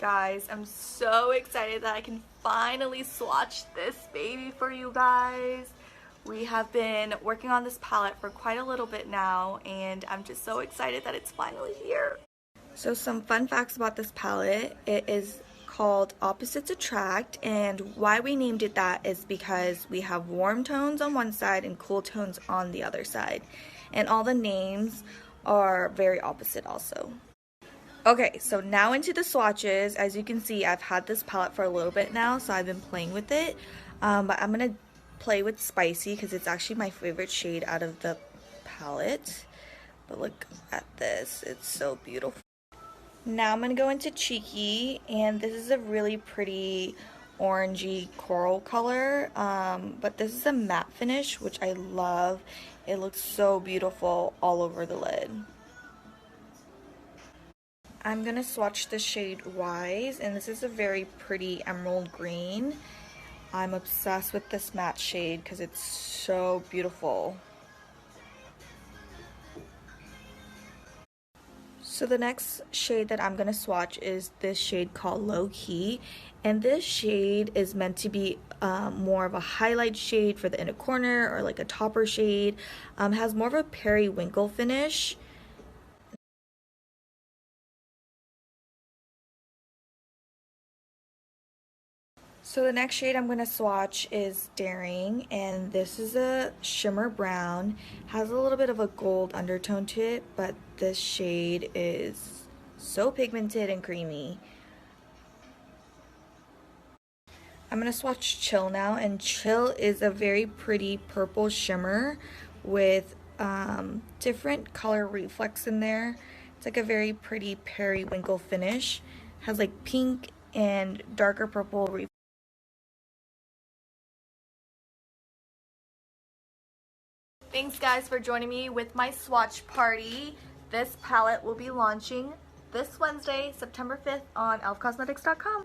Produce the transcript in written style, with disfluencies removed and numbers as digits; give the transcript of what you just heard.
guys. I'm so excited that I can finally swatch this baby for you guys. We have been working on this palette for quite a little bit now, and I'm just so excited that it's finally here. So some fun facts about this palette. It is called Opposites Attract, and why we named it that is because we have warm tones on one side and cool tones on the other side. And all the names are very opposite also. Okay, so now into the swatches. As you can see, I've had this palette for a little bit now, so I've been playing with it. But I'm going to play with Spicy because it's actually my favorite shade out of the palette. But look at this, it's so beautiful. Now I'm going to go into Cheeky, and this is a really pretty orangey coral color. But this is a matte finish, which I love. It looks so beautiful all over the lid. I'm going to swatch the shade Wise, and this is a very pretty emerald green. I'm obsessed with this matte shade because it's so beautiful. So the next shade that I'm going to swatch is this shade called Loki, and this shade is meant to be more of a highlight shade for the inner corner, or like a topper shade. Has more of a periwinkle finish. So the next shade I'm going to swatch is Daring, and this is a shimmer brown. Has a little bit of a gold undertone to it, but this shade is so pigmented and creamy. I'm going to swatch Chill now, and Chill is a very pretty purple shimmer with different color reflex in there. It's like a very pretty periwinkle finish. Has like pink and darker purple reflex. Thanks guys for joining me with my swatch party. This palette will be launching this Wednesday, September 5th on elfcosmetics.com.